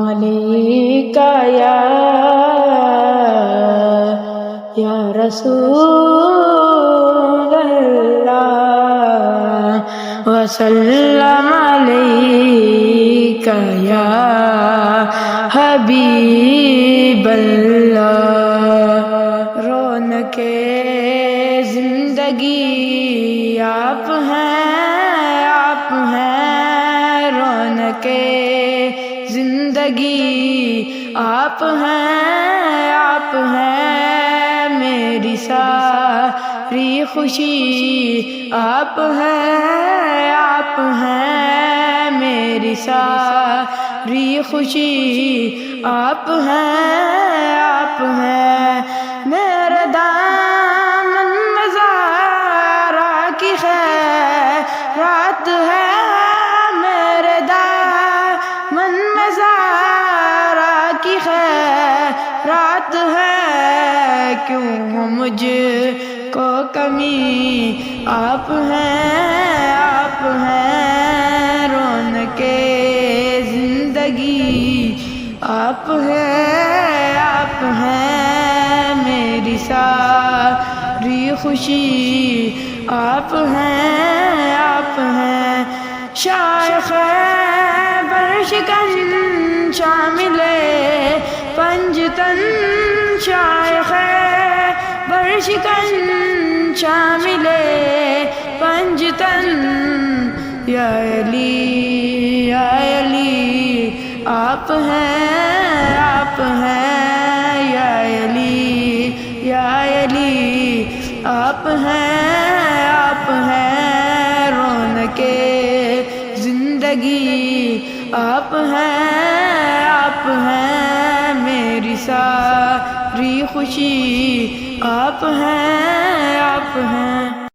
علیکہ یا رسول اللہ وسلم علیکہ یا حبیب اللہ۔ رونق زندگی آپ ہیں رونق زندگی آپ ہیں میری ساری خوشی آپ ہیں میری ساری خوشی آپ ہیں میرے دامن میں زہرا کی خیرات ہے میرے دامن میں زہرا کی خیرات ہے کیوں مجھ کو کمی آپ ہیں رونق زندگی آپ ہیں میری ساری خوشی آپ ہیں شیخ برشکن شامل پنجتن شیخ برشکن شامل پنجتن یا علی آپ ہیں یا علی آپ ہیں رونق زندگی آپ ہیں میری ساری خوشی آپ ہیں